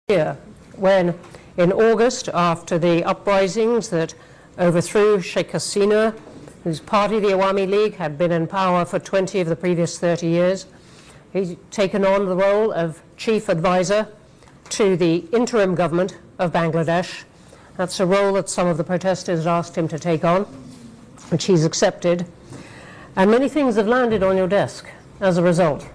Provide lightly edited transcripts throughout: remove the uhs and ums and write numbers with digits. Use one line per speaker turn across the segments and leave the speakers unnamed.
year, when in August, after the uprisings that overthrew Sheikh Hasina, whose party, the Awami League, had been in power for 20 of the previous 30 years, he's taken on the role of chief advisor to the interim government of Bangladesh. That's a role that some of the protesters asked him to take on, which he's accepted. And many things have landed on your desk as a result.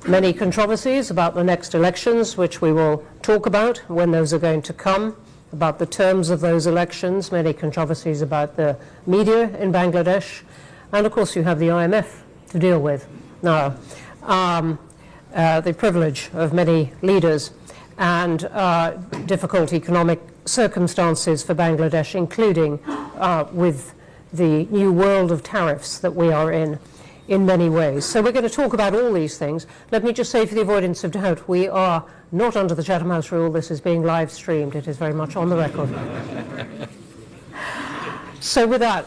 Many controversies about the next elections, which we will talk about when those are going to come, about the terms of those elections, many controversies about the media in Bangladesh, and of course you have the IMF to deal with. Now, the privilege of many leaders and difficult economic circumstances for Bangladesh, including with the new world of tariffs that we are in many ways. So we're going to talk about all these things. Let me just say, for the avoidance of doubt, we are not under the Chatham House rule. This is being live streamed. It is very much on the record. So with that,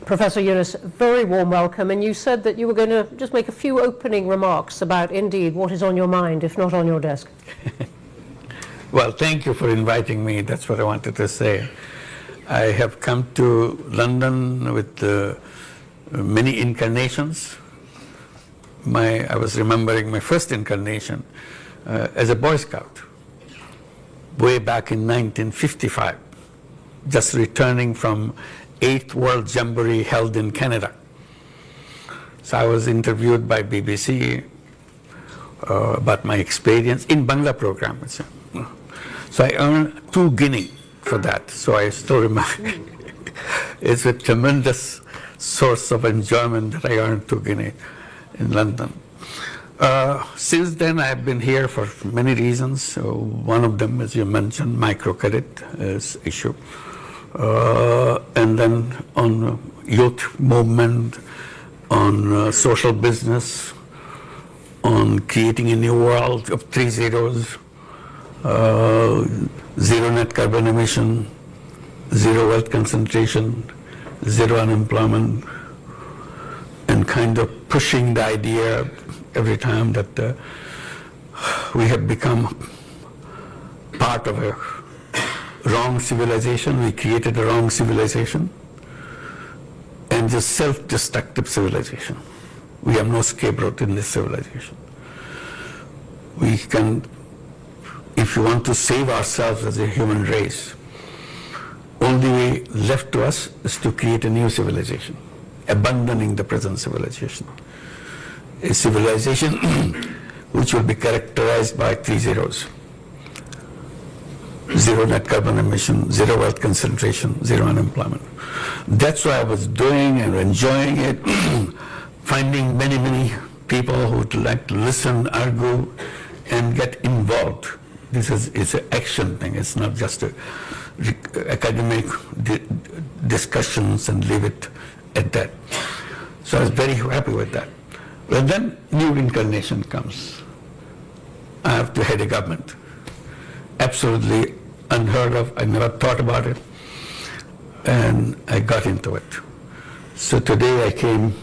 Professor Yunus, very warm welcome. And you said that you were going to just make a few opening remarks about, indeed, what is on your mind, if not on your desk.
Well, thank you for inviting me. That's what I wanted to say. I have come to London with many incarnations. I was remembering my first incarnation as a Boy Scout way back in 1955, just returning from 8th World Jamboree held in Canada. So I was interviewed by BBC about my experience in Bangla program. So I earned 2 guinea for that, so I still remember. It's a tremendous source of enjoyment that I earned 2 guinea in London. Since then, I've been here for many reasons. So one of them, as you mentioned, microcredit is issue. And then on youth movement, on social business, on creating a new world of 3 zeros, zero net carbon emission, zero wealth concentration, zero unemployment, and kind of pushing the idea every time that we have become part of a wrong civilization. We created a wrong civilization and just self-destructive civilization. We have no scapegoat in this civilization. We can, if you want to save ourselves as a human race, only way left to us is to create a new civilization, abandoning the present civilization. A civilization which will be characterized by 3 zeros. Zero net carbon emission, zero wealth concentration, zero unemployment. That's what I was doing and enjoying it, finding many people who would like to listen, argue, and get involved. It's an action thing. It's not just academic discussions and leave it at that. So I was very happy with that. But then new incarnation comes. I have to head a government. Absolutely unheard of. I never thought about it. And I got into it. So today I came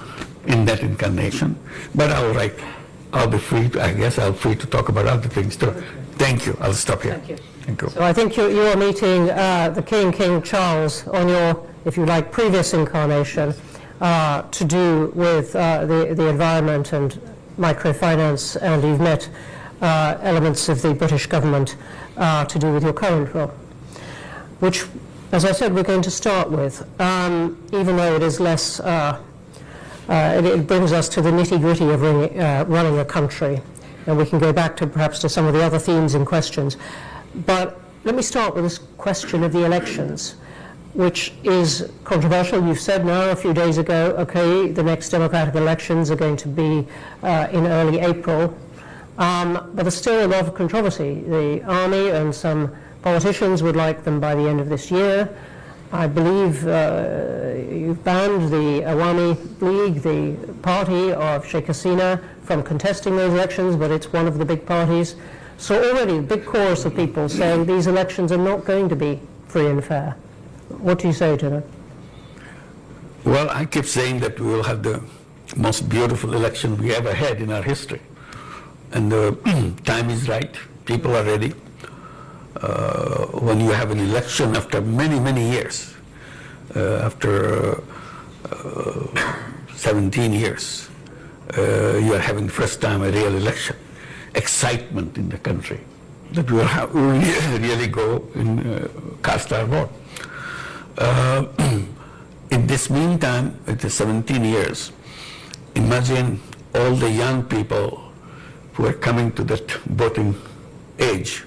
in that incarnation. But I'll be free to, I guess I'll free to talk about other things too. Thank you. I'll stop here.
Thank you.
Thank you.
So I think you are meeting the King Charles on your, if you like, previous incarnation to do with the environment and microfinance, and you've met elements of the British government to do with your current role, which, as I said, we're going to start with, even though it is less, it brings us to the nitty-gritty of running a country, and we can go back to perhaps to some of the other themes and questions. But let me start with this question of the elections, which is controversial. You've said now a few days ago, okay, the next democratic elections are going to be in early April, but there's still a lot of controversy. The army and some politicians would like them by the end of this year. I believe you've banned the Awami League, the party of Sheikh Hasina, from contesting those elections, but it's one of the big parties. So already a big chorus of people saying these elections are not going to be free and fair. What do you say to that?
Well, I keep saying that we will have the most beautiful election we ever had in our history. And the time is right. People are ready. when you have an election after many, many years, after 17 years, you are having first time a real election, excitement in the country that we will really go and cast our vote. In this meantime, it is 17 years. Imagine all the young people who are coming to that voting age.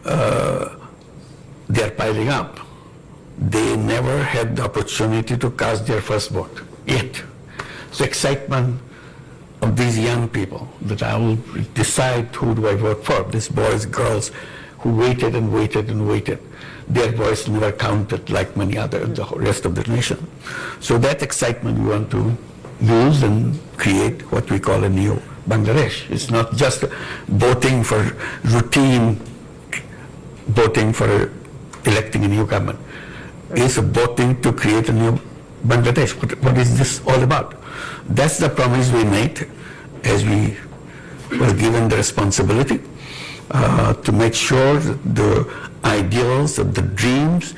They are piling up. They never had the opportunity to cast their first vote yet. So excitement of these young people that I will decide who do I vote for. These boys, girls who waited and waited and waited. Their voice never counted like many other, the rest of the nation. So that excitement we want to use and create what we call a new Bangladesh. It's not just voting for routine, voting for electing a new government. It's voting to create a new Bangladesh. What is this all about? That's the promise we made as we were given the responsibility to make sure that the ideals, of the dreams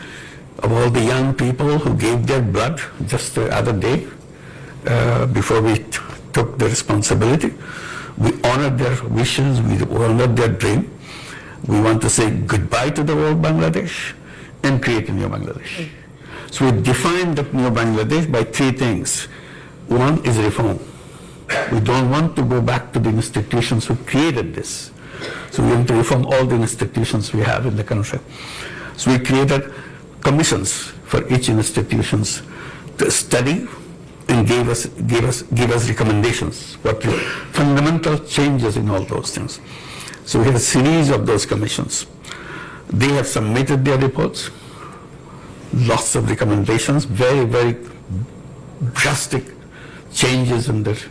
of all the young people who gave their blood just the other day before we took the responsibility. We honored their wishes, we honored their dream. We want to say goodbye to the old Bangladesh and create a new Bangladesh. So we defined the new Bangladesh by three things. One is reform. We don't want to go back to the institutions who created this. So we want to reform all the institutions we have in the country. So we created commissions for each institutions to study and give us recommendations, what the fundamental changes in all those things. So we have a series of those commissions. They have submitted their reports, lots of recommendations, very, very drastic changes in the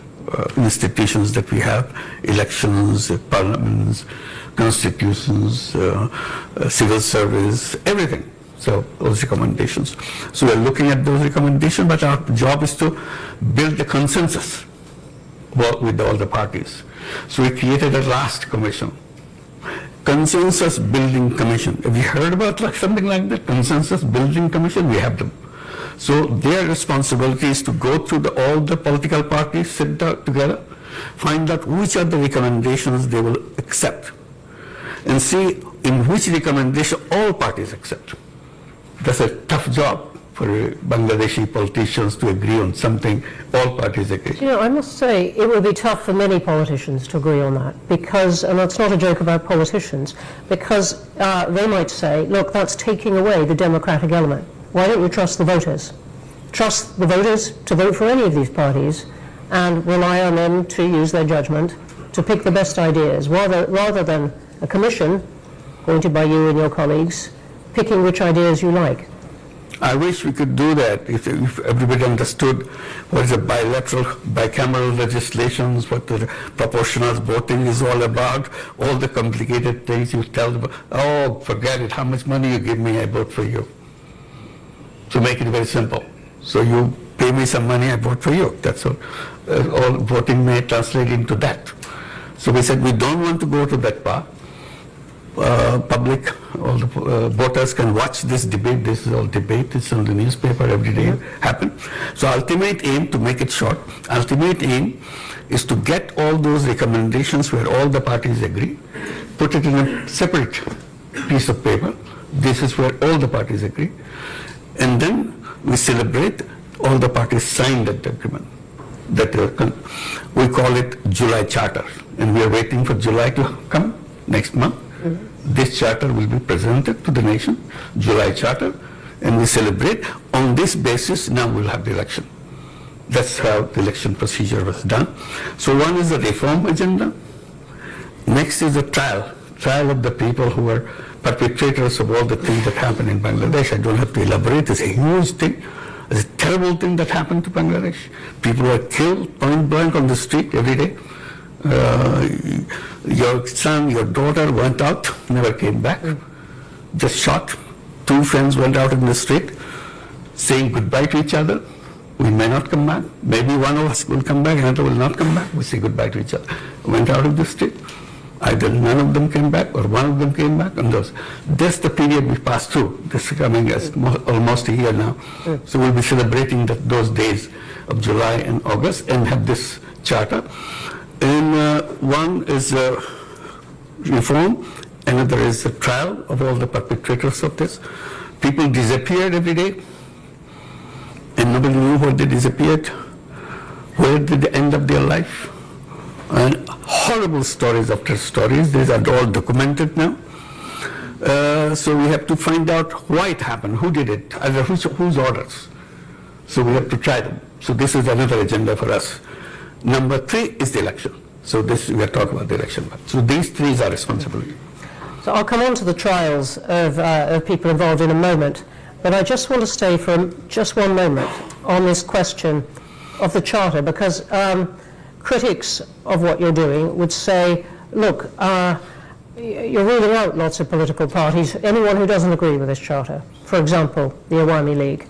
institutions that we have, elections, parliaments, constitutions, civil service, everything. So those recommendations. So we're looking at those recommendations, but our job is to build the consensus with all the parties. So we created a last commission, Consensus Building Commission. Have you heard about something like that? Consensus Building Commission? We have them. So their responsibility is to go through all the political parties, sit down together, find out which are the recommendations they will accept, and see in which recommendation all parties accept. That's a tough job for Bangladeshi politicians to agree on something all parties agree.
You know, I must say it would be tough for many politicians to agree on that because, and that's not a joke about politicians, because they might say, look, that's taking away the democratic element. Why don't you trust the voters? Trust the voters to vote for any of these parties and rely on them to use their judgment to pick the best ideas, rather than a commission appointed by you and your colleagues picking which ideas you like.
I wish we could do that if everybody understood what is a bicameral legislations, what the proportional voting is all about, all the complicated things you tell them, oh, forget it, how much money you give me, I vote for you. To make it very simple. So you pay me some money, I vote for you. That's all. All voting may translate into that. So we said we don't want to go to that path. Public, all the voters can watch this debate. This is all debate. It's on the newspaper every day. Happen. So ultimate aim, to make it short, ultimate aim is to get all those recommendations where all the parties agree, put it in a separate piece of paper. This is where all the parties agree, and then we celebrate all the parties signed that agreement. That we call it July Charter, and we are waiting for July to come next month. This charter will be presented to the nation, July Charter, and we celebrate. On this basis, now we'll have the election. That's how the election procedure was done. So one is the reform agenda. Next is the trial of the people who are perpetrators of all the things that happen in Bangladesh. I don't have to elaborate. It's a huge thing. It's a terrible thing that happened to Bangladesh. People are killed point blank on the street every day. Your son, your daughter went out, never came back, just shot. Two friends went out in the street saying goodbye to each other. We may not come back. Maybe one of us will come back, another will not come back. We say goodbye to each other. Went out of the street. Either none of them came back or one of them came back, and that's the period we passed through. This is coming as almost a year now. So we'll be celebrating those days of July and August and have this charter. And one is reform, another is a trial of all the perpetrators of this. People disappeared every day, and nobody knew where they disappeared, where did they end up their life. And horrible stories after stories. These are all documented now. So we have to find out why it happened, who did it, either whose orders. So we have to try them. So this is another agenda for us. Number 3 is the election. So this we are talking about the election. So these 3 is our responsibility.
So I'll come on to the trials of people involved in a moment, but I just want to stay for just one moment on this question of the Charter, because critics of what you're doing would say, look, you're ruling out lots of political parties, anyone who doesn't agree with this Charter, for example, the Awami League.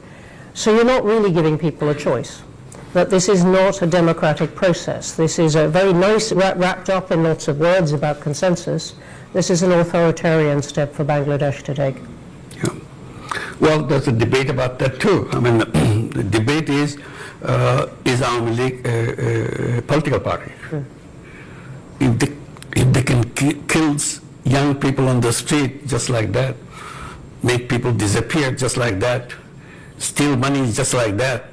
So you're not really giving people a choice, that this is not a democratic process. This is a very nice, wrapped up in lots of words about consensus. This is an authoritarian step for Bangladesh to take.
Yeah. Well, there's a debate about that too. I mean, the debate is Awami League a political party? If they can kill young people on the street just like that, make people disappear just like that, steal money just like that,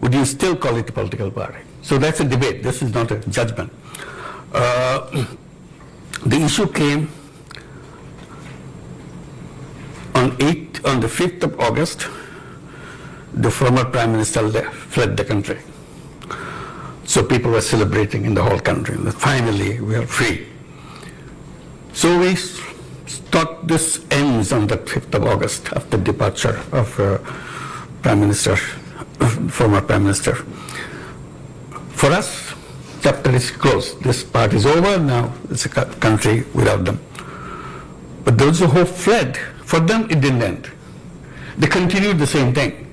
would you still call it a political party? So that's a debate. This is not a judgment. The issue came on the 5th of August. The former Prime Minister fled the country. So people were celebrating in the whole country that finally we are free. So we thought this ends on the 5th of August after departure of former Prime Minister. For us, chapter is closed. This part is over. Now it's a country without them. But those who fled, for them it didn't end. They continued the same thing.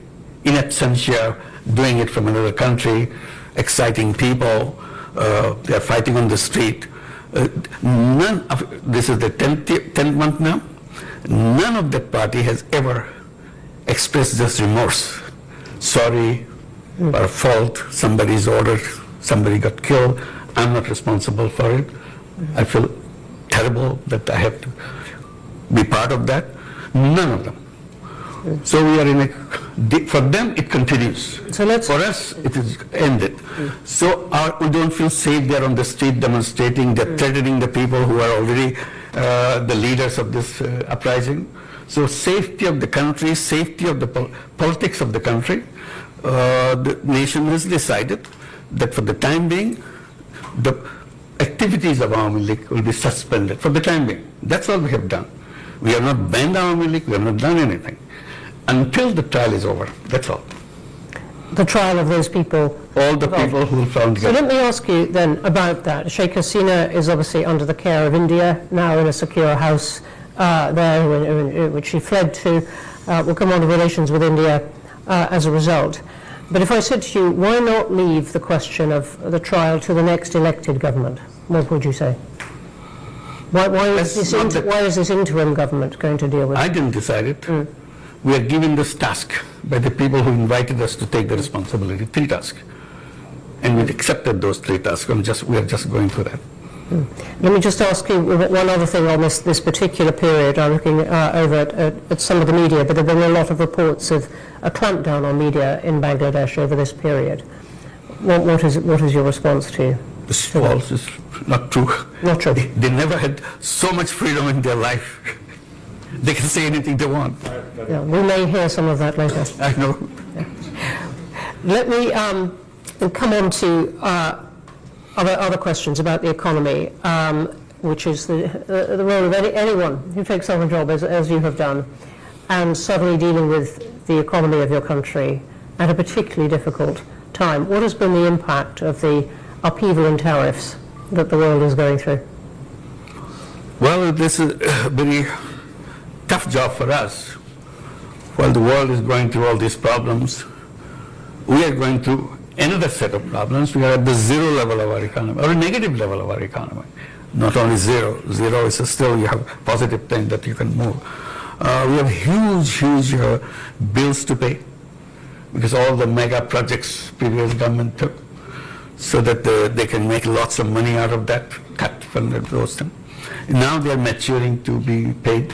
In absentia, doing it from another country, exciting people, they are fighting on the street. This is the 10th month now, none of that party has ever expressed just remorse. Sorry, our fault, somebody's ordered, somebody got killed, I'm not responsible for it. I feel terrible that I have to be part of that. None of them. So we are for them it continues. So for us it is ended. So we don't feel safe there on the street demonstrating, they're threatening the people who are already the leaders of this uprising. So safety of the country, safety of the politics of the country, the nation has decided that for the time being, the activities of Awami League will be suspended for the time being. That's all we have done. We have not banned Awami League, we have not done anything. Until the trial is over, that's all.
The trial of those people?
All the people who found guilty.
So let me ask you then about that. Sheikh Hasina is obviously under the care of India, now in a secure house there, which she fled to. Will come on to relations with India as a result. But if I said to you, why not leave the question of the trial to the next elected government? What would you say? Why is this interim government going to deal with it?
I didn't decide it. We are given this task by the people who invited us to take the responsibility, 3 tasks. And we accepted those 3 tasks. We are just going through that.
Let me just ask you one other thing on this particular period. I'm looking over at some of the media, but there have been a lot of reports of a clampdown on media in Bangladesh over this period. What is your response to?
This false is not true.
Not true.
They never had so much freedom in their life. They can say anything they want.
Yeah, we may hear some of that later.
I know.
Yeah. Let me come on to other questions about the economy, which is the role of anyone who takes on a job as you have done, and suddenly dealing with the economy of your country at a particularly difficult time. What has been the impact of the upheaval in tariffs that the world is going through?
Well, this is a very tough job for us. While the world is going through all these problems, we are going through another set of problems. We are at the 0 level of our economy, or a negative level of our economy. not only zero. Zero is still, you have positive thing that you can move. We have huge bills to pay because all the mega projects previous government took, so that they can make lots of money out of that, cut from those things. Now they are maturing to be paid.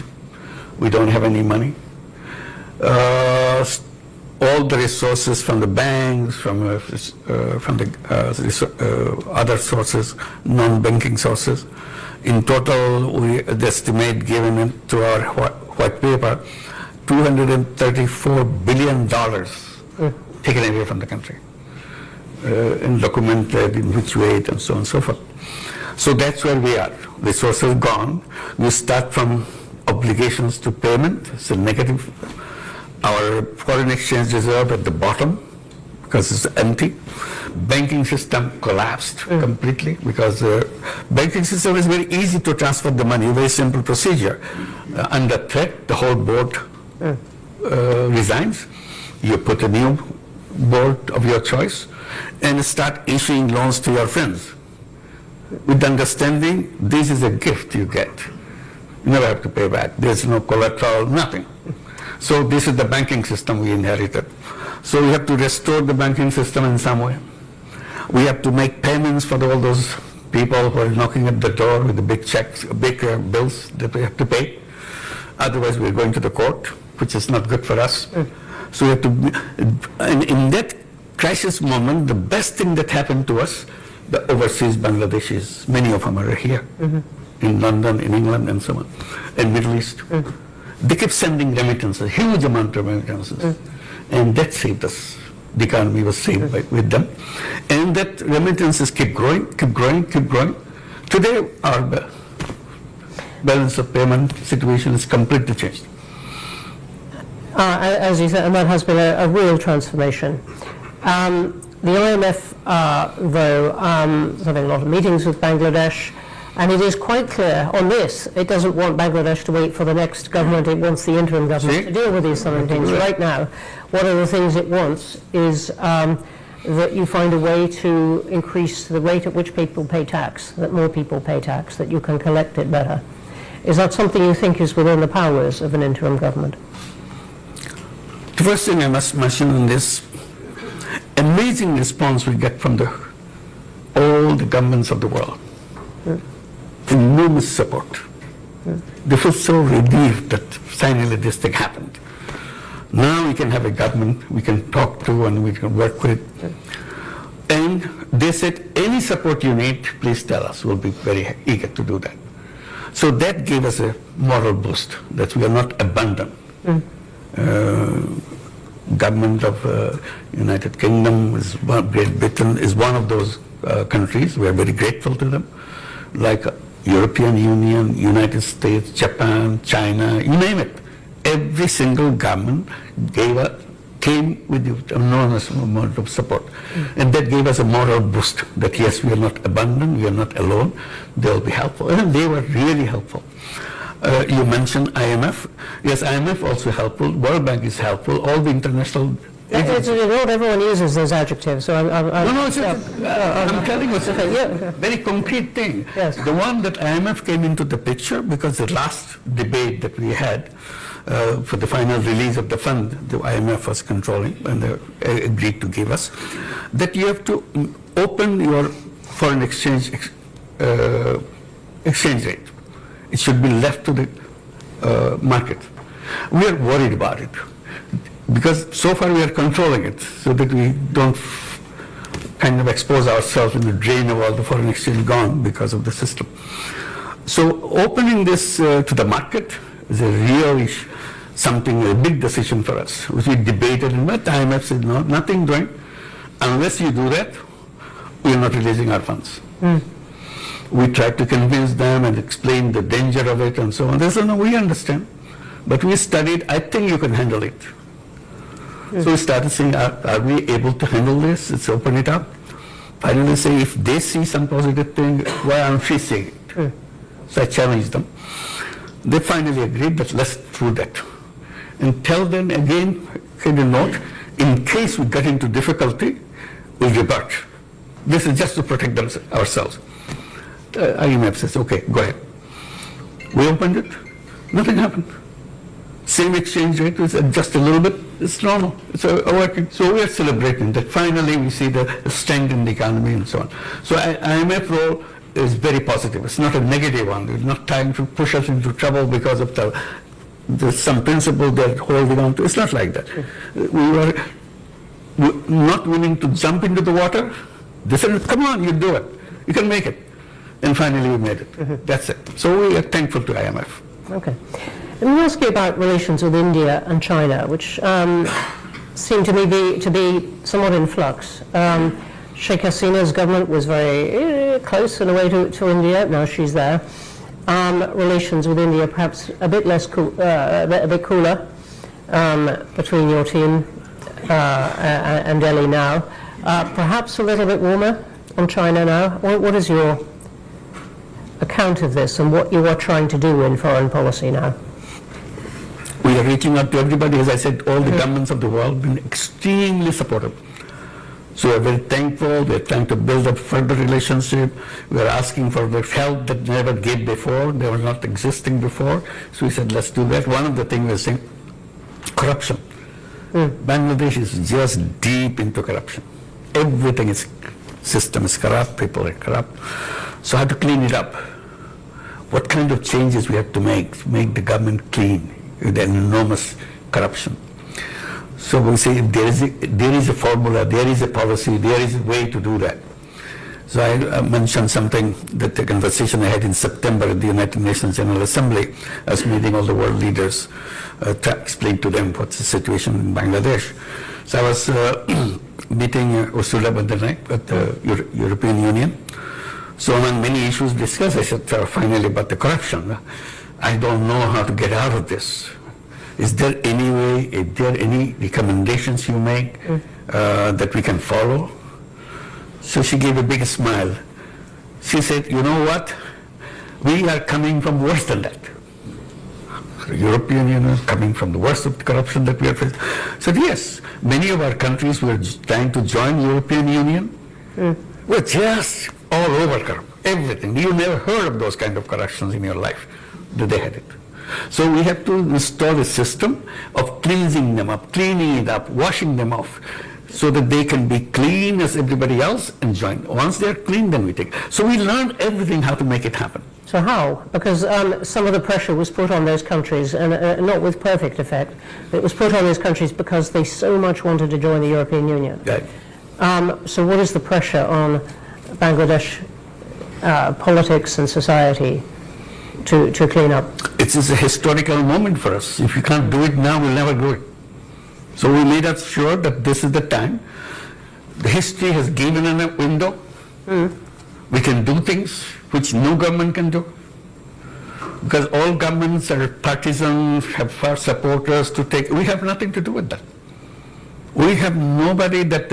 We don't have any money. All the resources from the banks, from the other sources, non-banking sources. In total, we estimate, given it to our white paper, $234 billion taken away from the country, and documented in which way and so on and so forth. So that's where we are. Resources gone. We start from obligations to payment. It's a negative. Our foreign exchange reserve at the bottom because it's empty. Banking system collapsed completely because banking system is very easy to transfer the money, very simple procedure. Under threat, the whole board resigns. You put a new board of your choice and start issuing loans to your friends with the understanding this is a gift you get. You never have to pay back. There's no collateral, nothing. So this is the banking system we inherited. So we have to restore the banking system in some way. We have to make payments for all those people who are knocking at the door with the big checks, big bills that we have to pay. Otherwise we're going to the court, which is not good for us. So we have to, and in that crisis moment, the best thing that happened to us, the overseas Bangladeshis, many of them are here, in London, in England, and so on, and Middle East. They kept sending remittances, huge amount of remittances, and that saved us. The economy was saved with them, and that remittances keep growing, keep growing, keep growing. Today, our balance of payment situation is completely changed.
As you said, and that has been a real transformation. The IMF, though, is having a lot of meetings with Bangladesh, and it is quite clear on this, it doesn't want Bangladesh to wait for the next government, it wants the interim government to deal with these sort of things. Right now, one of the things it wants is that you find a way to increase the rate at which people pay tax, that more people pay tax, that you can collect it better. Is that something you think is within the powers of an interim government?
The first thing I must mention in this, amazing response we get from all the governments of the world. Enormous support. They feel so relieved that finally this thing happened. Now we can have a government we can talk to and we can work with. And they said, any support you need, please tell us. We'll be very eager to do that. So that gave us a moral boost, that we are not abandoned. Government of United Kingdom, Great Britain is one of those countries. We are very grateful to them. Like European Union, United States, Japan, China, you name it. Every single government came with enormous amount of support. And that gave us a moral boost that yes, we are not abandoned, we are not alone, they will be helpful. And they were really helpful. You mentioned IMF. Yes, IMF also helpful. World Bank is helpful. All the international agencies.
Not everyone uses those adjectives, so
I'm telling you, it's a very concrete thing.
Yes.
The one that IMF came into the picture because the last debate that we had for the final release of the fund, the IMF was controlling and they agreed to give us, that you have to open your foreign exchange rate. It should be left to the market. We are worried about it because so far we are controlling it so that we don't kind of expose ourselves in the drain of all the foreign exchange gone because of the system. So opening this to the market is a real a big decision for us, which we debated, and the IMF said, no, nothing doing. Unless you do that, we are not releasing our funds. We tried to convince them and explain the danger of it and so on. They said, no, we understand. But we studied, I think you can handle it. So we started saying, are we able to handle this? Let's open it up. Finally say, if they see some positive thing, why aren't we seeing it? So I challenged them. They finally agreed that let's do that. And tell them again, kind of note, in case we get into difficulty, we'll revert. This is just to protect ourselves. IMF says, okay, go ahead. We opened it, nothing happened. Same exchange rate is just a little bit, it's normal, it's working. So we are celebrating that finally we see the strength in the economy and so on. So IMF role is very positive. It's not a negative one. It's not trying to push us into trouble because of some principle they're holding on to. It's not like that. We were not willing to jump into the water. They said, come on, you do it. You can make it. And finally we made it. That's it. So we are thankful to IMF.
Okay. Let me ask you about relations with India and China, which seem to me to be somewhat in flux. Sheikh Hasina's government was very close in a way to India. Now she's there. Relations with India perhaps a bit less a bit cooler between your team and Delhi now. Perhaps a little bit warmer on China now. What is your account of this and what you are trying to do in foreign policy now?
We are reaching out to everybody. As I said, all the governments of the world have been extremely supportive. So we are very thankful. We are trying to build up further relationship. We are asking for the help that never gave before. They were not existing before. So we said, let's do that. One of the things we are saying, corruption. Bangladesh is just deep into corruption. Everything is, system is corrupt, people are corrupt. So how to clean it up? What kind of changes we have to make the government clean with enormous corruption? So we say there is a formula, there is a policy, there is a way to do that. So I mentioned something, that the conversation I had in September at the United Nations General Assembly. I was meeting all the world leaders to explain to them what's the situation in Bangladesh. So I was meeting Ursula von der Leyen at the European Union. So among many issues discussed, I said finally about the corruption. I don't know how to get out of this. Is there any way, is there any recommendations you make that we can follow? So she gave a big smile. She said, you know what? We are coming from worse than that. The European Union is coming from the worst of the corruption that we are facing. So yes, many of our countries were trying to join European Union. We're just all over corrupt, everything. You never heard of those kind of corruptions in your life. They had it. So we have to install a system of cleansing them up, cleaning it up, washing them off, so that they can be clean as everybody else and join. Once they're clean, then we take. So we learned everything how to make it happen.
So how? Because some of the pressure was put on those countries, and not with perfect effect, but it was put on those countries because they so much wanted to join the European Union.
Right.
So what is the pressure on Bangladesh politics and society to clean up?
It is a historical moment for us. If we can't do it now, we'll never do it. So we made us sure that this is the time. The history has given us a window. We can do things which no government can do. Because all governments are partisan, have far supporters to take. We have nothing to do with that. We have nobody that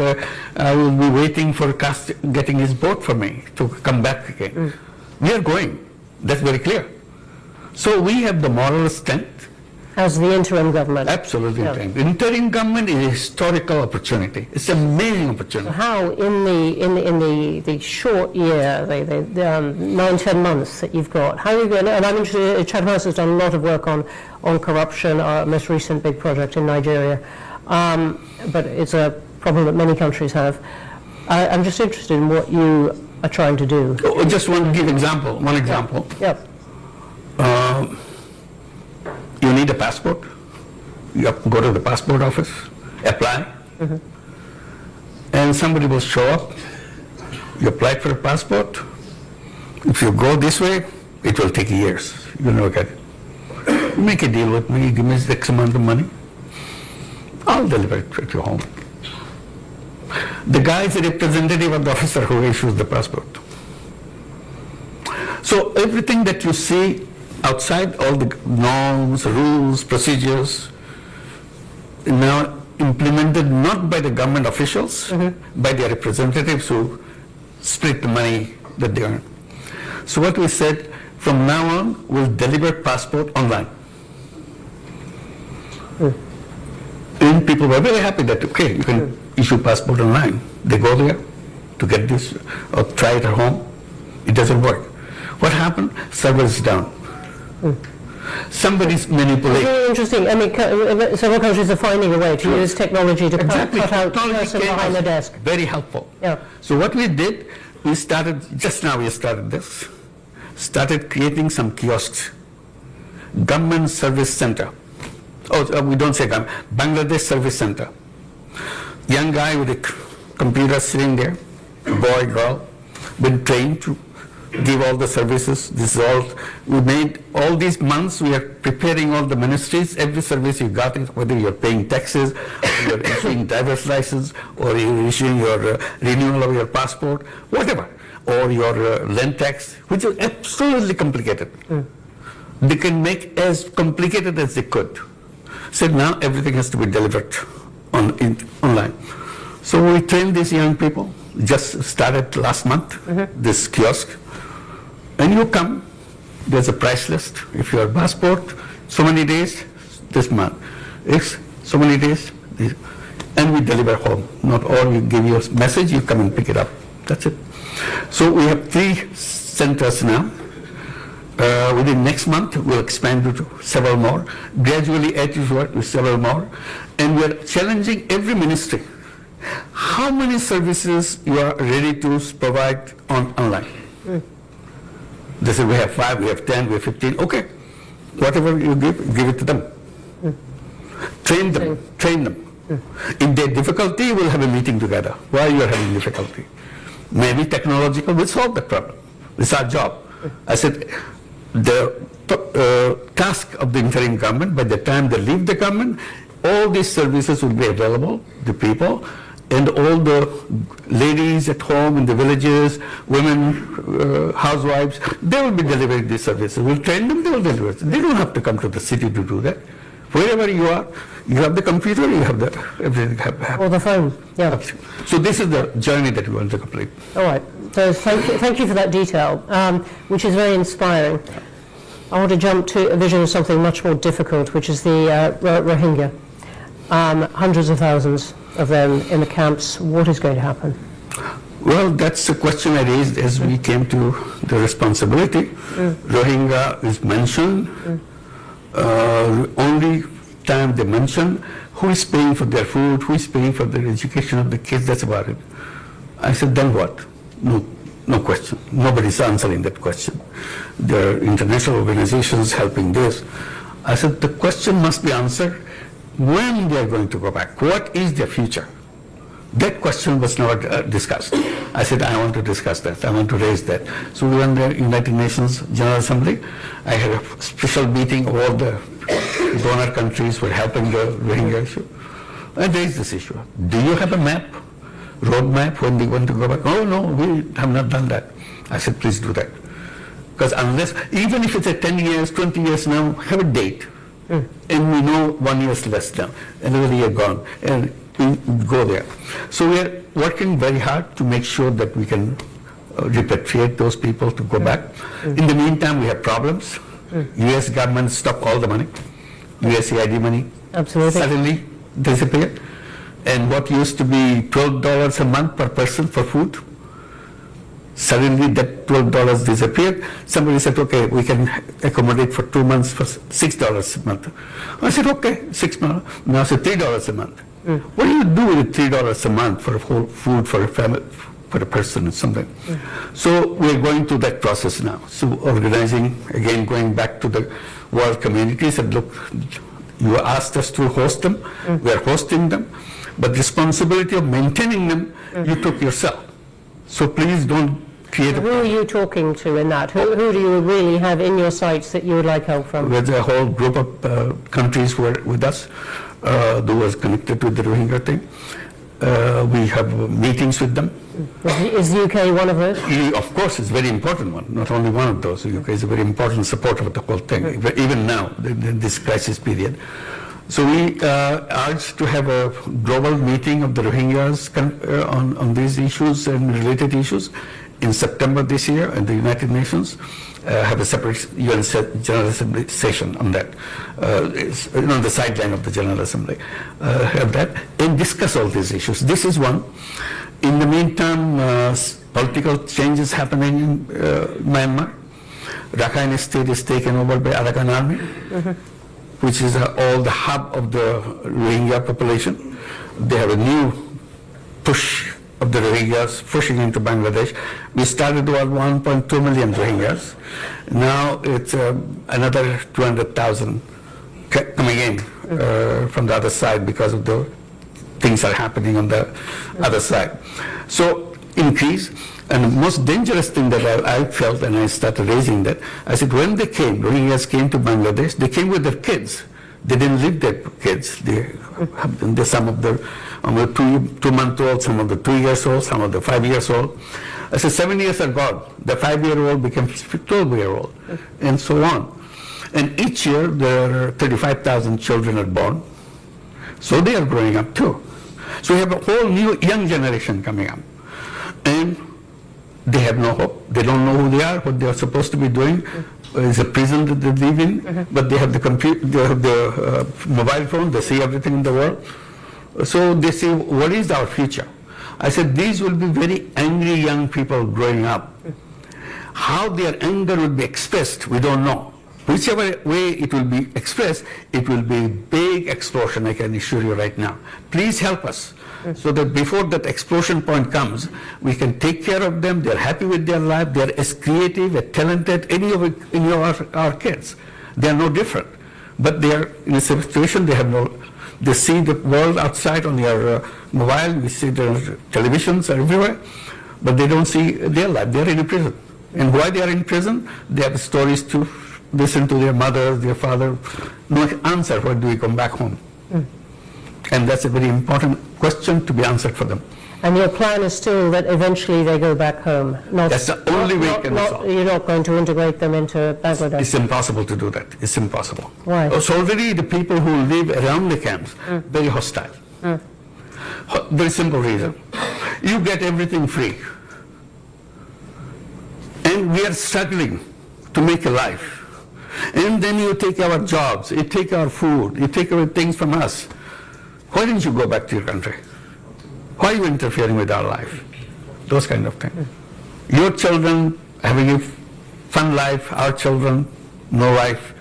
will be waiting for getting his vote for me to come back again. We are going. That's very clear. So we have the moral strength.
As the interim government?
Absolutely. Yeah. Interim government is a historical opportunity. It's an amazing opportunity.
How in the short year, the 9-10 months that you've got, how are you going to, and I'm interested, Chatham House has done a lot of work on corruption, our most recent big project in Nigeria, but it's a problem that many countries have. I'm just interested in what you are trying to do.
Just one example.
Yep.
You need a passport. You have to go to the passport office, apply, and somebody will show up. You apply for a passport. If you go this way, it will take years. You'll never get it. You make a deal with me, give me X amount of money. I'll deliver it to your home. The guy is a representative of the officer who issues the passport. So everything that you see outside, all the norms, rules, procedures, now implemented not by the government officials, by their representatives who split the money that they earn. So what we said, from now on, we'll deliver passport online. And people were very happy that, okay, you can issue passport online. They go there to get this or try it at home. It doesn't work. What happened? Servers down. Somebody's manipulating.
Very interesting. I mean, several countries are finding a way to use technology to
Exactly.
cut out the
Technology
person
came
behind the
out
desk.
Very helpful.
Yeah.
So what we did, we started this, started creating some kiosks. Government Service Center. We don't say government, Bangladesh Service Center. Young guy with a computer sitting there, boy, girl, been trained to give all the services. This is all, we made all these months, we are preparing all the ministries, every service you got, whether you're paying taxes, or you're issuing driver's license, or you're issuing your renewal of your passport, whatever, or your land tax, which is absolutely complicated. They can make as complicated as they could. So now everything has to be delivered online. So we trained these young people, just started last month, this kiosk. And you come, there's a price list. If your passport, so many days, this month. It's so many days, and we deliver home. Not all, we give you a message, you come and pick it up. That's it. So we have 3 centers now. Within next month, we'll expand to several more. Gradually add to several more. And we're challenging every ministry. How many services you are ready to provide online? They say we have 5, we have 10, we have 15. Okay, whatever you give it to them. Train them. If they're difficulty, we'll have a meeting together. Why you are having difficulty? Maybe technological will solve the problem. It's our job. I said, the task of the interim government, by the time they leave the government, all these services will be available to people, and all the ladies at home in the villages, women, housewives, they will be delivering these services. We'll train them, they will deliver it. They don't have to come to the city to do that. Wherever you are, you have the computer, you have everything.
Or the phone, yeah.
So this is the journey that we want to complete.
All right. So thank you for that detail, which is very inspiring. I want to jump to a vision of something much more difficult, which is the Rohingya. Hundreds of thousands of them in the camps. What is going to happen?
Well, that's a question I raised as we came to the responsibility. Rohingya is mentioned. Only time they mention who is paying for their food, who is paying for their education of the kids, that's about it. I said, then what? No question. Nobody's answering that question. There are international organizations helping this. I said, the question must be answered when they are going to go back. What is their future? That question was never discussed. I said, I want to discuss that. I want to raise that. So we went there, United Nations General Assembly. I had a special meeting of all the donor countries were helping the Rohingya issue. I raised this issue. Do you have a map, road map, when they want to go back? Oh, no, we have not done that. I said, please do that. Because unless, even if it's a 10 years, 20 years now, have a date. And we know 1 year less now, another year gone, and we go there. So we are working very hard to make sure that we can repatriate those people to go back. In the meantime, we have problems. U.S. government stopped all the money, USAID money.
Absolutely.
Suddenly disappeared. And what used to be $12 a month per person for food, suddenly that $12 disappeared. Somebody said, okay, we can accommodate for 2 months for $6 a month. I said, okay, $6. Now I said $3 a month. What do you do with $3 a month for whole food for a family, for a person or something? So we're going through that process now. So organizing, again, going back to the world community, said, look, you asked us to host them, we are hosting them, but the responsibility of maintaining them, you took yourself. So please don't create
Who are you talking to in that? Who do you really have in your sights that you would like help from?
There's a whole group of countries who are with us, who was connected to the Rohingya thing. We have meetings with them.
Is the UK one of those?
Of course, it's a very important one, not only one of those. The UK is a very important supporter of the whole thing, even now, in this crisis period. So we urge to have a global meeting of the Rohingyas on these issues and related issues in September this year, and the United Nations have a separate UN General Assembly session on that. It's on the sideline of the General Assembly. Have that and discuss all these issues. This is one. In the meantime, political changes happening in Myanmar. Rakhine State is taken over by Arakan Army, which is all the hub of the Rohingya population. They have a new push of the Rohingyas pushing into Bangladesh. We started with 1.2 million Rohingyas. Now it's another 200,000 coming in from the other side because of the things are happening on the other side. So increase. And the most dangerous thing that I felt, and I started raising that, I said when they came, Rohingyas came to Bangladesh, they came with their kids. They didn't leave their kids. Some of the 2-month-old, some of the 2 years old, some of the 5 years old. I said 7 years are gone. The 5-year-old became 12-year-old, and so on. And each year there are 35,000 children are born. So they are growing up too. So we have a whole new young generation coming up. And they have no hope. They don't know who they are, what they are supposed to be doing. It's a prison that they live in, but they have the computer, they have the mobile phone, they see everything in the world. So they say, what is our future? I said, these will be very angry young people growing up. How their anger will be expressed, we don't know. Whichever way it will be expressed, it will be a big explosion, I can assure you right now. Please help us, so that before that explosion point comes, we can take care of them, they're happy with their life, they're as creative, as talented, any of our kids. They're no different. But they're in a situation, they see the world outside on their mobile, we see the televisions everywhere, but they don't see their life, they're in a prison. And why they are in prison? They have stories to listen to their mother, their father, no answer, why do we come back home? And that's a very important question to be answered for them.
And your plan is still that eventually they go back home?
That's the only way it can be solved.
You're not going to integrate them into Bangladesh?
It's impossible to do that. It's impossible.
Why?
So already the people who live around the camps, very hostile. Very simple reason. You get everything free. And we are struggling to make a life. And then you take our jobs, you take our food, you take away things from us. Why didn't you go back to your country? Why are you interfering with our life? Those kind of things. Your children having a fun life, our children, no life.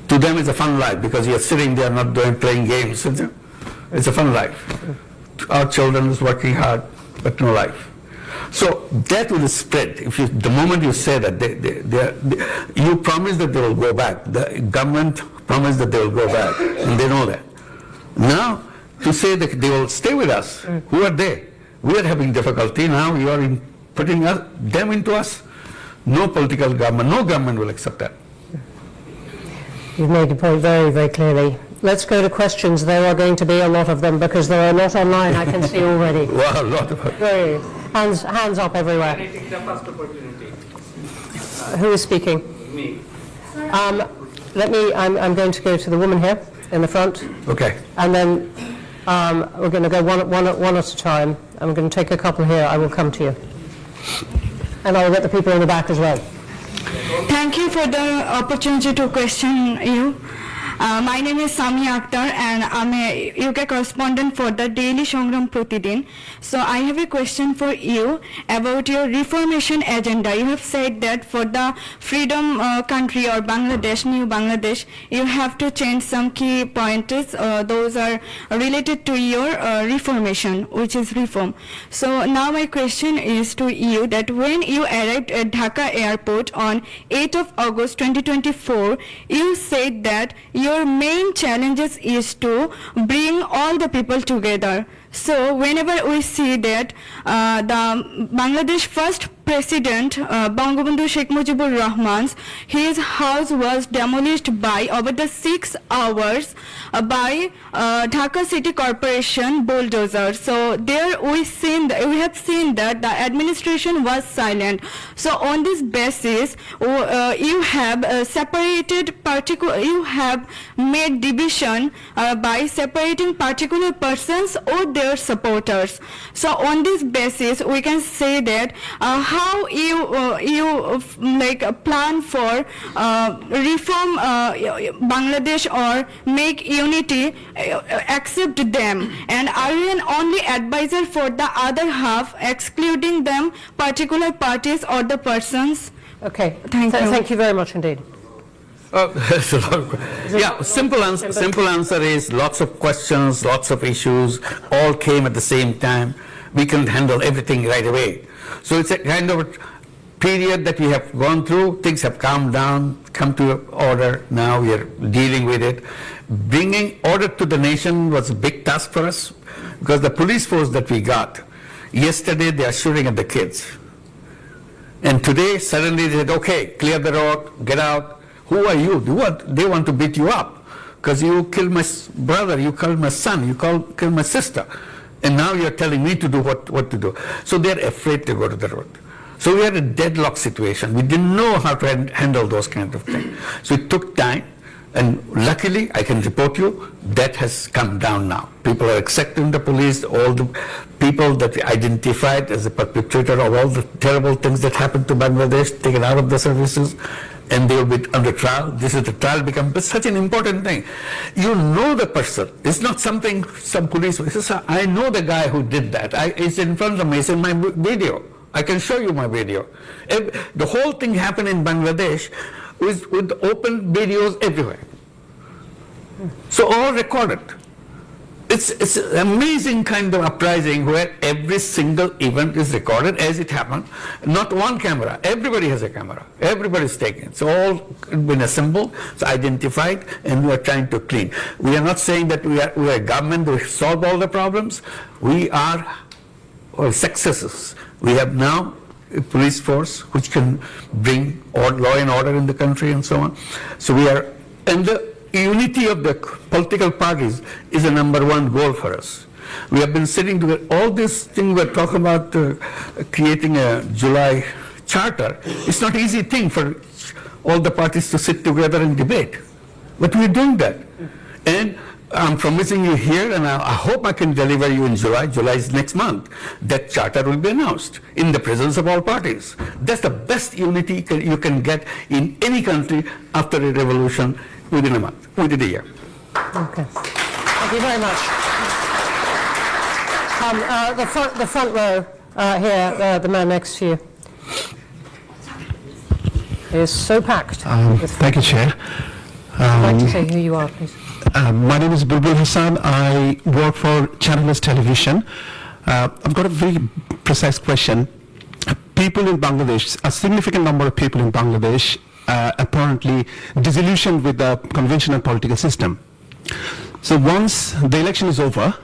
To them it's a fun life because you're sitting there not playing games. It's a fun life. Our children is working hard, but no life. So that will spread. The moment you say that, you promise that they will go back. The government promised that they will go back, and they know that. Now, to say that they will stay with us, who are they? We are having difficulty now. You are putting them into us. No political government, no government will accept that.
You've made the point very, very clearly. Let's go to questions. There are going to be a lot of them because there are a lot online, I can see already.
Wow, a lot of
them. Hands up everywhere.
Can I take the first opportunity?
Who is speaking?
Me.
I'm going to go to the woman here in the front.
Okay.
And then we're going to go one at a time. I'm going to take a couple here. I will come to you. And I will get the people in the back as well.
Thank you for the opportunity to question you. My name is Sami Akhtar and I'm a UK correspondent for the Daily Sangram Pratidin. So I have a question for you about your reformation agenda. You have said that for the freedom country or Bangladesh, new Bangladesh, you have to change some key pointers. Those are related to your reformation, which is reform. So now my question is to you that when you arrived at Dhaka airport on 8th of August 2024, you said that your main challenges is to bring all the people together. So whenever we see that the Bangladesh first President Bangabandhu Sheikh Mujibur Rahman's, his house was demolished by over the 6 hours by Dhaka City Corporation bulldozer. So there we have seen that the administration was silent. So on this basis, you have you have made division by separating particular persons or their supporters. So on this basis, we can say that how you plan for reform Bangladesh or make unity, accept them, and are you an only advisor for the other half, excluding them particular parties or the persons?
Okay.
Thank you.
Thank you very much indeed.
That's a lot of yeah, simple answer is lots of questions, lots of issues, all came at the same time. We can handle everything right away. So it's a kind of a period that we have gone through. Things have calmed down, come to order. Now we are dealing with it. Bringing order to the nation was a big task for us because the police force that we got, yesterday they are shooting at the kids. And today suddenly they said, okay, clear the road, get out. Who are you? They want to beat you up because you killed my brother, you killed my son, you killed my sister. And now you're telling me to do what to do. So they're afraid to go to the road. So we had a deadlock situation. We didn't know how to handle those kind of things. So it took time. And luckily, I can report you, that has come down now. People are accepting the police, all the people that we identified as the perpetrator of all the terrible things that happened to Bangladesh, taken out of the services, and they will be under trial. This is the trial becomes such an important thing. You know the person. It's not something some police, I know the guy who did that. It's in front of me, it's in my video. I can show you my video. The whole thing happened in Bangladesh with open videos everywhere. So all recorded. It's an amazing kind of uprising where every single event is recorded as it happened. Not one camera. Everybody has a camera. Everybody's taking it. It's all been assembled, it's identified, and we are trying to clean. We are not saying that we are a government to solve all the problems. We are successes. We have now a police force which can bring law and order in the country and so on. So we are, and the unity of the political parties is a number one goal for us. We have been sitting together, all this thing we're talking about creating a July charter. It's not an easy thing for all the parties to sit together and debate, but we're doing that. And I'm promising you here, and I hope I can deliver you in July. July is next month. That charter will be announced in the presence of all parties. That's the best unity you can get in any country after a revolution within a month, within a year.
Okay. Thank you very much. The front row here, the man next to you, is so packed.
Thank you, Chair.
I'd like to say who you are, please.
My name is Bulbul Hassan. I work for Channel Television. I've got a very precise question. People in Bangladesh, a significant number of people in Bangladesh, apparently disillusioned with the conventional political system. So once the election is over,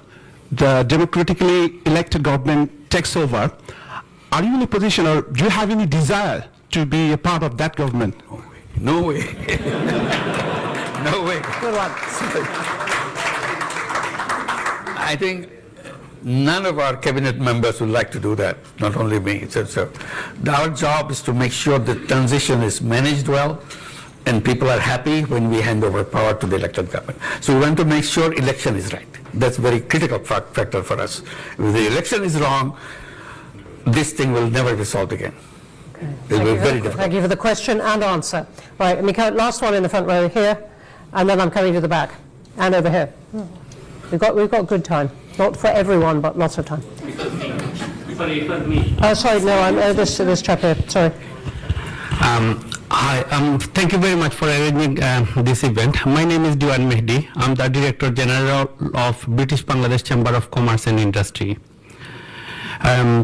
the democratically elected government takes over. Are you in a position, or do you have any desire to be a part of that government?
No way. No way.
Good one.
I think none of our cabinet members would like to do that, not only me. So our job is to make sure the transition is managed well and people are happy when we hand over power to the elected government. So we want to make sure election is right. That's a very critical factor for us. If the election is wrong, this thing will never be solved again.
Okay.
It will be very difficult.
Thank you for the question and answer. Right, Mika, last one in the front row here, and then I'm coming to the back, and over here. We've got good time. Not for everyone, but lots of time.
Sorry, it was me.
Sorry, no, I'm this chap here. Sorry.
Hi, thank you very much for arranging this event. My name is Diwan Mehdi. I'm the Director General of British Bangladesh Chamber of Commerce and Industry.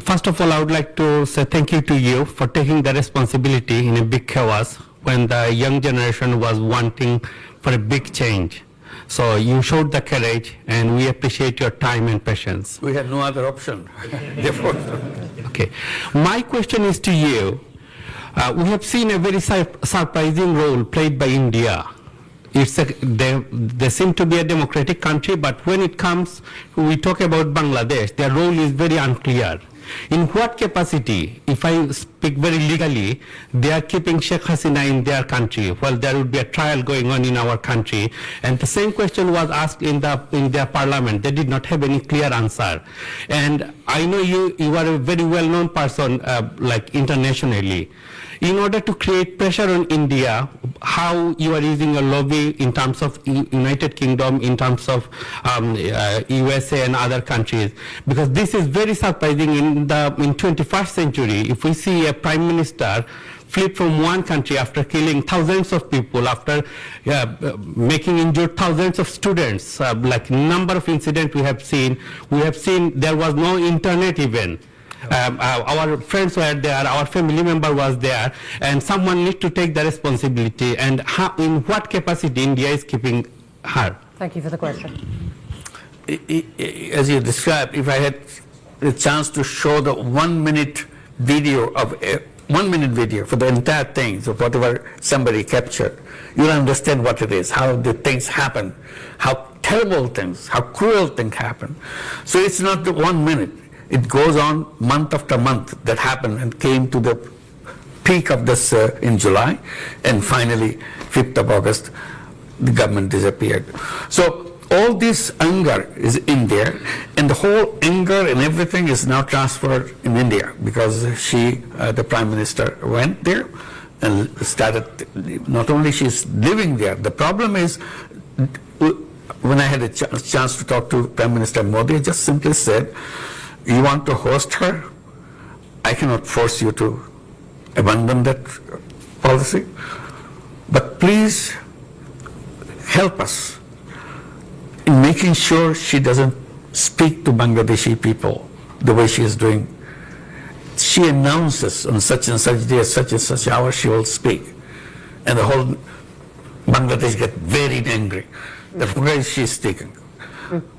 First of all, I would like to say thank you to you for taking the responsibility in a big chaos when the young generation was wanting for a big change. So you showed the courage, and we appreciate your time and patience.
We had no other option. Therefore,
Okay. My question is to you. We have seen a very surprising role played by India. They seem to be a democratic country, but when it comes, we talk about Bangladesh, their role is very unclear. In what capacity, if I speak very legally, they are keeping Sheikh Hasina in their country? Well, there would be a trial going on in our country, and the same question was asked in their parliament. They did not have any clear answer. And I know you are a very well-known person, like internationally. In order to create pressure on India, how you are using a lobby in terms of United Kingdom, in terms of USA and other countries, because this is very surprising in 21st century. If we see a prime minister fled from one country after killing thousands of people, after making injured thousands of students, like number of incidents we have seen. We have seen there was no internet even. Our friends were there, our family member was there, and someone needs to take the responsibility. And how, in what capacity India is keeping her?
Thank you for the question.
As you described, if I had the chance to show the 1 minute video of 1 minute video for the entire thing, so whatever somebody captured, you'll understand what it is, how the things happen, how terrible things, how cruel things happen. So it's not the 1 minute. It goes on month after month that happened and came to the peak of this in July, and finally 5th of August the government disappeared. So all this anger is in there, and the whole anger and everything is now transferred in India, because she, the Prime Minister, went there and started, not only she's living there, the problem is, when I had a chance to talk to Prime Minister Modi, I just simply said, you want to host her? I cannot force you to abandon that policy, but please help us in making sure she doesn't speak to Bangladeshi people the way she is doing. She announces on such and such day, such and such hour she will speak, and the whole Bangladesh get very angry. That why is she speaking?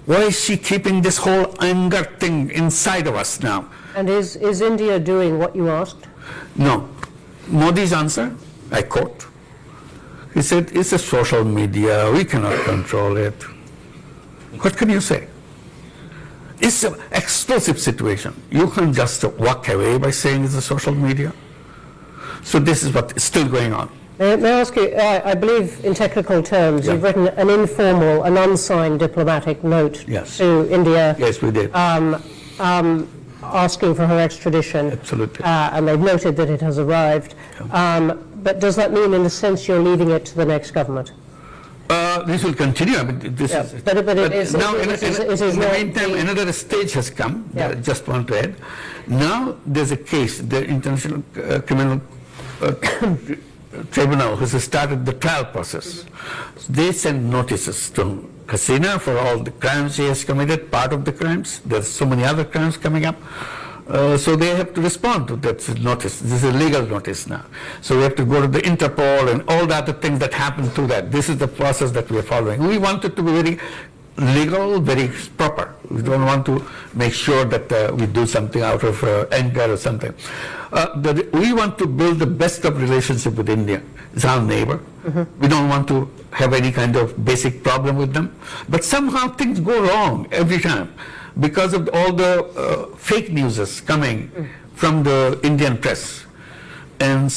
Why is she keeping this whole anger thing inside of us now?
And is India doing what you asked?
No. Modi's answer, I quote, he said, it's a social media, we cannot control it. What can you say? It's an explosive situation. You can't just walk away by saying it's a social media. So this is what is still going on.
May I ask you, I believe in technical terms,
Yeah.
you've written an informal, an unsigned diplomatic note
Yes.
to India.
Yes, we did.
Asking for her extradition.
Absolutely.
And they've noted that it has arrived. But does that mean, in a sense, you're leaving it to the next government?
This will continue. I mean, this
Yeah,
is,
but it is-
now,
it is
in the
not
meantime,
the-
another stage has come.
Yeah.
I just want to add. Now there's a case, the International Criminal Tribunal has started the trial process. They send notices to Hasina for all the crimes she has committed, part of the crimes. There's so many other crimes coming up. So they have to respond to that notice. This is a legal notice now. So we have to go to the Interpol and all the other things that happen to that. This is the process that we are following. We want it to be very legal, very proper. We don't want to make sure that we do something out of anger or something. We want to build the best of relationship with India. It's our neighbor. We don't want to have any kind of basic problem with them. But somehow things go wrong every time, because of all the fake news coming from the Indian press. And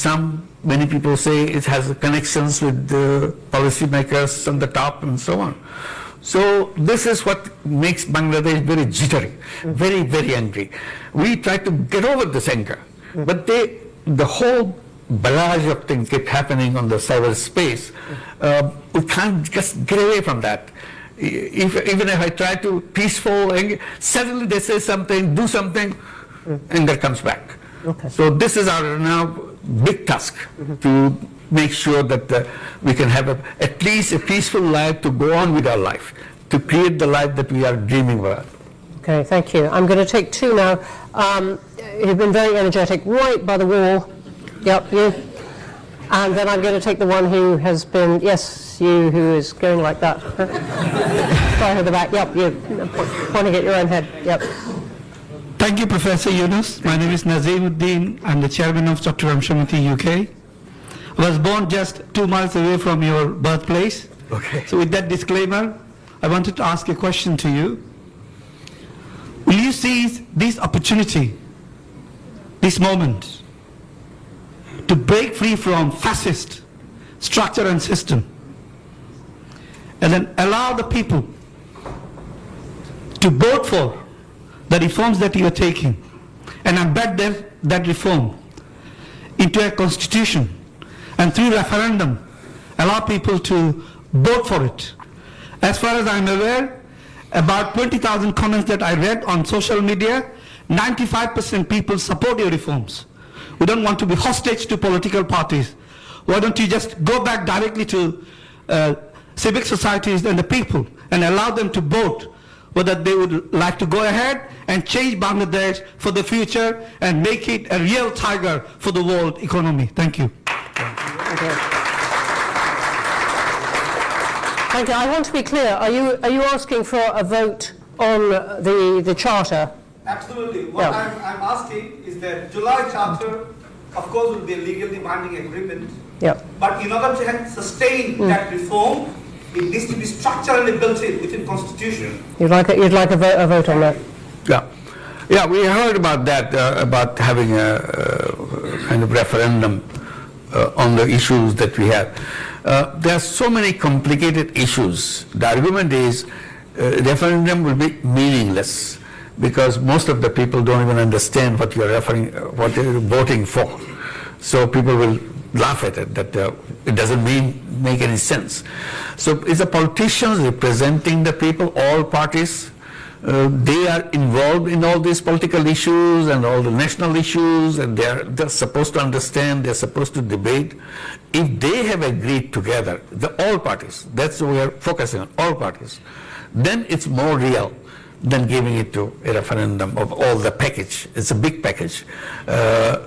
many people say it has connections with the policymakers on the top and so on. So this is what makes Bangladesh very jittery, very, very angry. We try to get over this anger, but the whole barrage of things keep happening on the cyberspace. We can't just get away from that. Even if I try to peaceful, suddenly they say something, do something, and that comes back.
Okay.
So this is our now big task, to make sure that we can have at least a peaceful life to go on with our life, to create the life that we are dreaming about.
Okay, thank you. I'm going to take two now. You've been very energetic, right by the wall. Yep, you. And then I'm going to take the one who has been, yes, you, who is going like that. Right at the back, yep, you, pointing at your own head, yep.
Thank you, Professor Yunus. My name is Nazimuddin. I'm the chairman of Dr. Ramshamati UK. I was born just 2 miles away from your birthplace.
Okay.
So with that disclaimer, I wanted to ask a question to you. Will you seize this opportunity, this moment, to break free from fascist structure and system, and then allow the people to vote for the reforms that you are taking and embed that reform into a constitution, and through referendum allow people to vote for it? As far as I'm aware, about 20,000 comments that I read on social media, 95% people support your reforms. We don't want to be hostage to political parties. Why don't you just go back directly to civic societies and the people and allow them to vote whether they would like to go ahead and change Bangladesh for the future and make it a real tiger for the world economy. Thank you.
Thank you. Thank you. I want to be clear. Are you asking for a vote on the charter?
Absolutely. What I'm asking is that July Charter, of course, will be a legally binding agreement.
Yeah.
But in order to sustain that reform, it needs to be structurally built in within Constitution.
You'd like a vote on that?
Yeah, we heard about that, about having a kind of referendum on the issues that we have. There are so many complicated issues. The argument is referendum will be meaningless because most of the people don't even understand what you're what you're voting for. So people will laugh at it, that it doesn't make any sense. So it's the politicians representing the people, all parties. They are involved in all these political issues and all the national issues, and they're supposed to understand, they're supposed to debate. If they have agreed together, all parties, that's what we are focusing on, all parties, then it's more real than giving it to a referendum of all the package. It's a big package.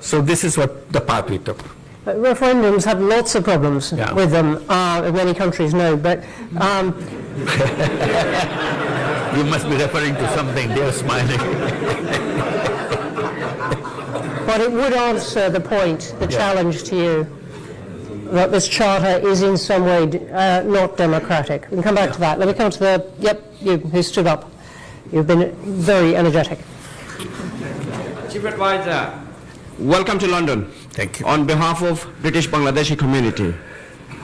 So this is what the path we took.
Referendums have lots of problems with them, many countries know, but
you must be referring to something, they're smiling.
but it would answer the point, the challenge to you, that this charter is in some way not democratic. We can come back to that. Let me come to you who stood up. You've been very energetic.
Chief Advisor, welcome to London.
Thank you.
On behalf of British Bangladeshi community,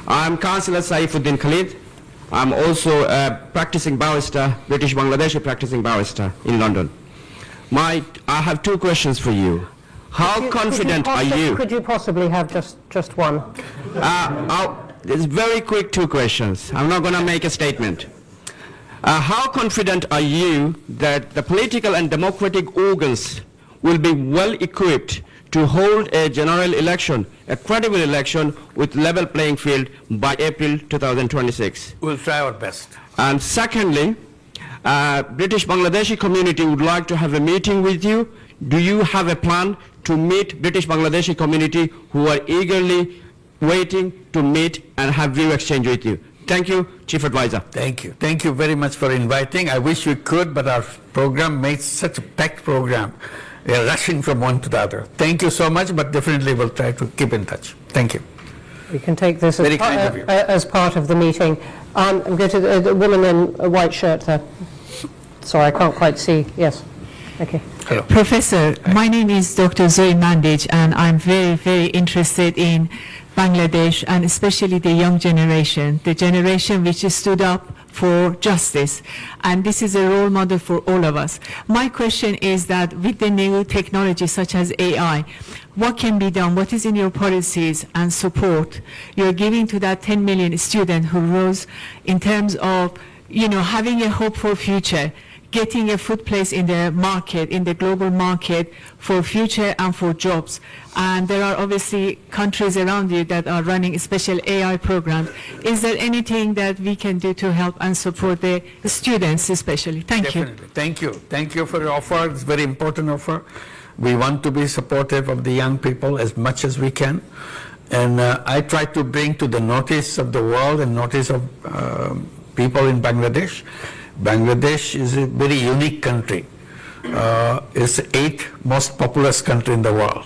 I'm Councillor Saifuddin Khalid. I'm also a practicing barrister, British Bangladeshi practicing barrister in London. I have two questions for you. How confident are you?
Could you possibly have just one?
It's very quick two questions. I'm not going to make a statement. How confident are you that the political and democratic organs will be well equipped to hold a general election, a credible election with level playing field by April 2026?
We'll try our best.
And secondly, British Bangladeshi community would like to have a meeting with you. Do you have a plan to meet British Bangladeshi community who are eagerly waiting to meet and have view exchange with you? Thank you, Chief Advisor.
Thank you. Thank you very much for inviting. I wish we could, but our program makes such a packed program. We are rushing from one to the other. Thank you so much, but definitely we'll try to keep in touch. Thank you.
We can take this
Very kind of you.
as part of the meeting. I'm going to the woman in a white shirt there. Sorry, I can't quite see. Yes. Okay.
Hello.
Professor, my name is Dr. Zoe Mandage, and I'm very, very interested in Bangladesh and especially the young generation, the generation which stood up for justice. And this is a role model for all of us. My question is that with the new technology such as AI, what can be done? What is in your policies and support you're giving to that 10 million student who rose in terms of, having a hopeful future, getting a foot place in the market, in the global market for future and for jobs? And there are obviously countries around you that are running special AI programs. Is there anything that we can do to help and support the students especially? Thank you.
Definitely. Thank you. Thank you for your offer. It's a very important offer. We want to be supportive of the young people as much as we can. And I try to bring to the notice of the world and notice of people in Bangladesh. Bangladesh is a very unique country. It's the 8th most populous country in the world.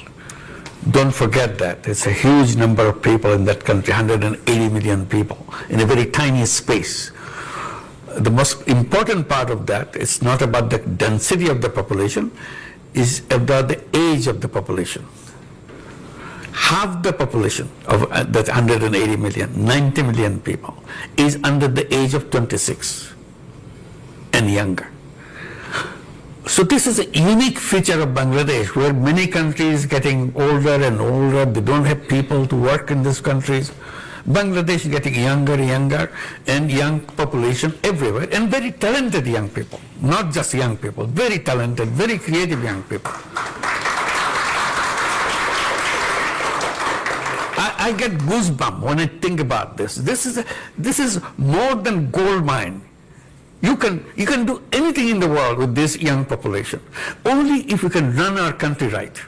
Don't forget that. It's a huge number of people in that country, 180 million people, in a very tiny space. The most important part of that is not about the density of the population, is about the age of the population. Half the population of that 180 million, 90 million people, is under the age of 26 and younger. So this is a unique feature of Bangladesh, where many countries getting older and older, they don't have people to work in these countries. Bangladesh is getting younger and younger, and young population everywhere, and very talented young people, not just young people, very talented, very creative young people. I get goosebumps when I think about this. This is more than gold mine. You can do anything in the world with this young population, only if we can run our country right.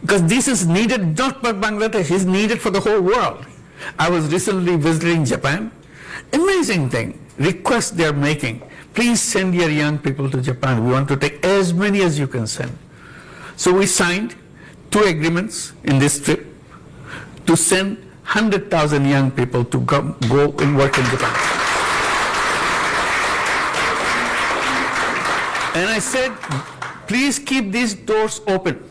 Because this is needed not for Bangladesh, it's needed for the whole world. I was recently visiting Japan. Amazing thing, request they're making. Please send your young people to Japan. We want to take as many as you can send. So we signed 2 agreements in this trip to send 100,000 young people to go and work in Japan. And I said, please keep these doors open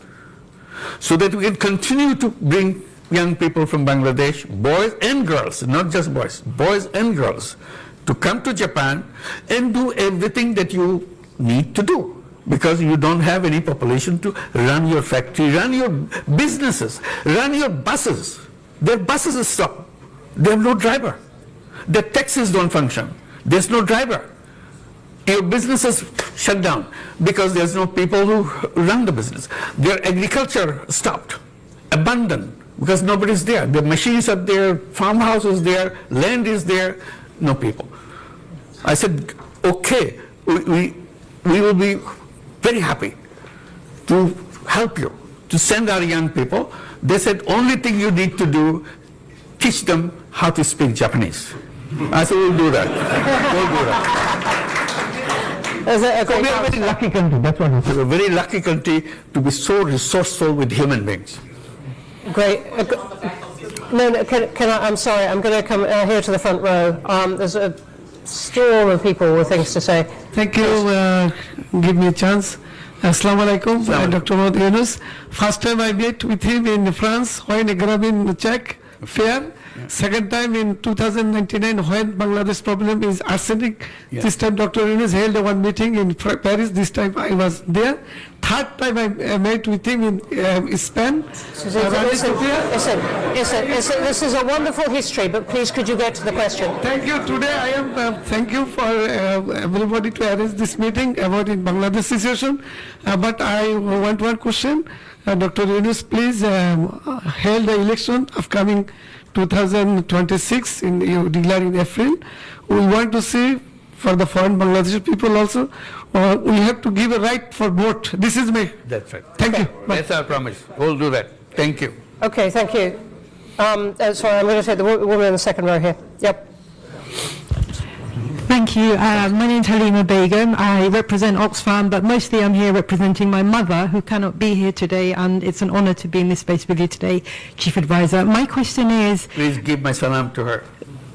so that we can continue to bring young people from Bangladesh, boys and girls, not just boys and girls, to come to Japan and do everything that you need to do, because you don't have any population to run your factory, run your businesses, run your buses. Their buses are stopped. They have no driver. Their taxis don't function. There's no driver. Your businesses shut down because there's no people who run the business. Their agriculture stopped, abandoned, because nobody's there. The machines are there, farmhouse is there, land is there, no people. I said, okay, we will be very happy to help you, to send our young people. They said, only thing you need to do, teach them how to speak Japanese. I said, we'll do that. We'll do that.
Is it a
So
great
we are a very lucky country, that's what it is. We're a very lucky country to be so resourceful with human beings.
Great. No, can I, I'm sorry, I'm going to come here to the front row. There's a storm of people with things to say.
Thank you. Give me a chance. Assalamu alaikum, Dr. Yunus. First time I met with him in France when Agrabin Czech fair. Second time in 2099 when Bangladesh problem is arsenic.
Yeah.
This time Dr. Yunus held one meeting in Paris. This time I was there. Third time I met with him in Spain.
Listen, this is a wonderful history, but please could you get to the question?
Thank you. Today I am, thank you for everybody to arrange this meeting about in Bangladesh situation. But I want one question. Dr. Yunus, please held the election upcoming 2026 you declare in April. We want to see for the foreign Bangladeshi people also, we have to give a right for vote. This is my...
That's right.
Thank you.
That's our promise. We'll do that. Thank you.
Okay, thank you. Sorry, I'm going to take the woman in the second row here. Yep.
Thank you. My name is Halima Begum. I represent Oxfam, but mostly I'm here representing my mother, who cannot be here today, and it's an honor to be in this space with you today, Chief Advisor. My question is...
Please give my salam to her.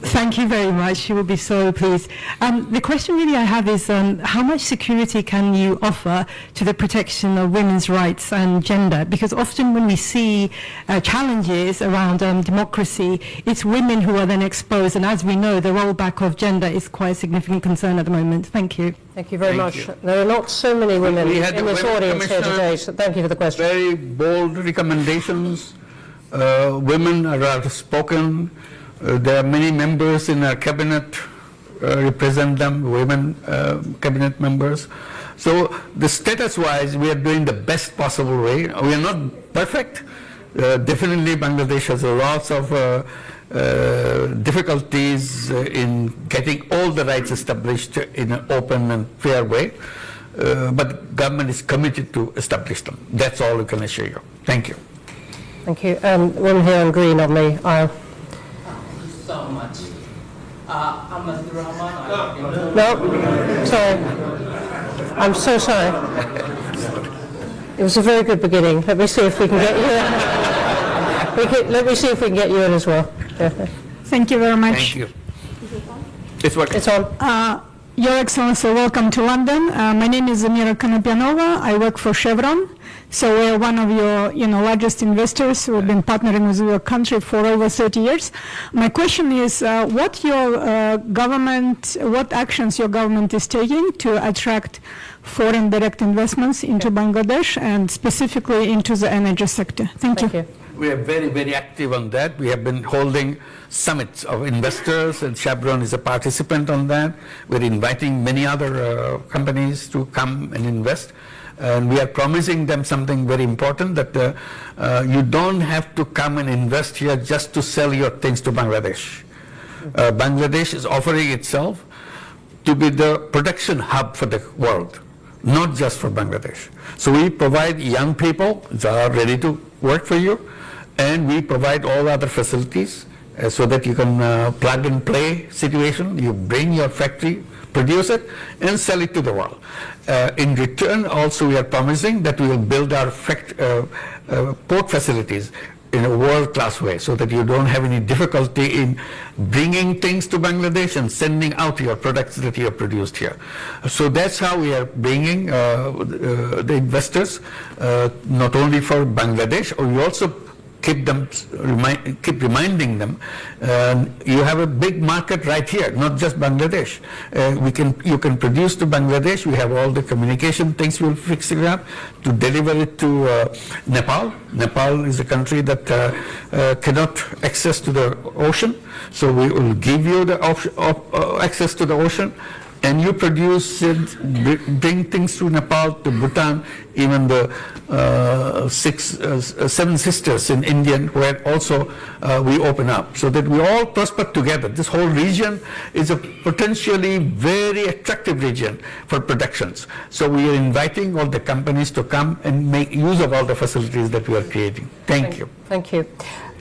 Thank you very much. She will be so pleased. The question really I have is how much security can you offer to the protection of women's rights and gender? Because often when we see challenges around democracy, it's women who are then exposed. And as we know, the rollback of gender is quite a significant concern at the moment. Thank you.
Thank you very much. There are not so many women
We had
in
the
this
women
audience here
commissioner.
today, so thank you for the question.
Very bold recommendations. Women are outspoken. There are many members in our cabinet represent them, women cabinet members. So the status-wise, we are doing the best possible way. We are not perfect. Definitely Bangladesh has lots of difficulties in getting all the rights established in an open and fair way. But government is committed to establish them. That's all we can assure you. Thank you.
Thank you. One here in green on the aisle.
So much. I'm Abdul Rahman.
No, sorry. I'm so sorry. It was a very good beginning. Let me see if we can get you in. Let me see if we can get you in as well.
Thank you very much.
Thank you. It's working.
It's on.
Your Excellency, welcome to London. My name is Zamira Konopianova. I work for Chevron. So we're one of your largest investors. We've been partnering with your country for over 30 years. My question is, what actions your government is taking to attract foreign direct investments into Bangladesh and specifically into the energy sector? Thank you.
We are very, very active on that. We have been holding summits of investors, and Chevron is a participant on that. We're inviting many other companies to come and invest. And we are promising them something very important, that you don't have to come and invest here just to sell your things to Bangladesh. Bangladesh is offering itself to be the production hub for the world, not just for Bangladesh. So we provide young people that are ready to work for you, and we provide all other facilities so that you can plug and play situation. You bring your factory, produce it, and sell it to the world. In return, also, we are promising that we will build our port facilities in a world-class way, so that you don't have any difficulty in bringing things to Bangladesh and sending out your products that you have produced here. So that's how we are bringing the investors, not only for Bangladesh, or we also keep reminding them, you have a big market right here, not just Bangladesh. You can produce to Bangladesh. We have all the communication things. We'll fix it up to deliver it to Nepal. Nepal is a country that cannot access to the ocean, so we will give you the access to the ocean. And you produce it, bring things to Nepal, to Bhutan, even the seven sisters in India, where also we open up, so that we all prosper together. This whole region is a potentially very attractive region for productions. So we are inviting all the companies to come and make use of all the facilities that we are creating. Thank you.
Thank you.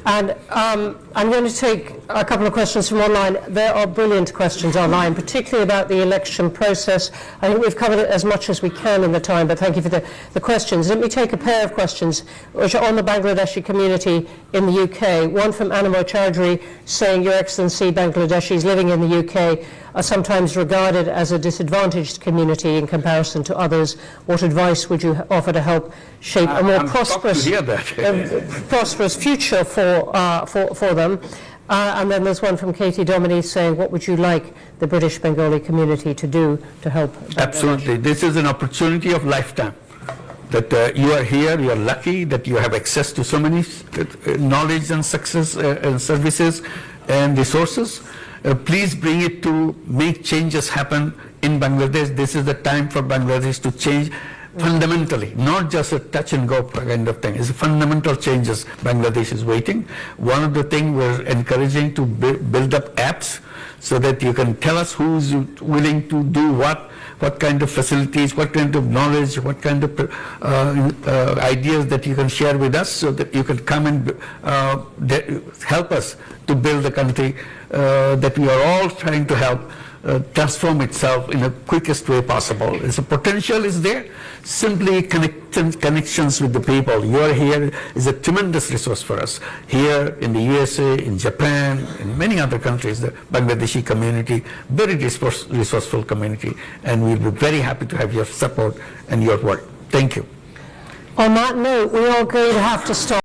And I'm going to take a couple of questions from online. There are brilliant questions online, particularly about the election process. I think we've covered it as much as we can in the time, but thank you for the questions. Let me take a pair of questions which are on the Bangladeshi community in the UK. One from Animo Chowdhury saying, Your Excellency, Bangladeshis living in the UK are sometimes regarded as a disadvantaged community in comparison to others. What advice would you offer to help shape a more prosperous future for them? And then there's one from Katie Dominy saying, what would you like the British Bengali community to do to help Bangladesh?
Absolutely. This is an opportunity of lifetime. That you are here, you are lucky that you have access to so many knowledge and success and services and resources. Please bring it to make changes happen in Bangladesh. This is the time for Bangladesh to change fundamentally, not just a touch and go kind of thing. It's fundamental changes Bangladesh is waiting. One of the things we're encouraging to build up apps so that you can tell us who's willing to do what kind of facilities, what kind of knowledge, what kind of ideas that you can share with us, so that you can come and help us to build the country that we are all trying to help transform itself in the quickest way possible. The potential is there. Simply connections with the people. You are here is a tremendous resource for us. Here in the USA, in Japan, in many other countries, the Bangladeshi community, very resourceful community, and we'll be very happy to have your support and your work. Thank you.
On that note, we are going to have to stop.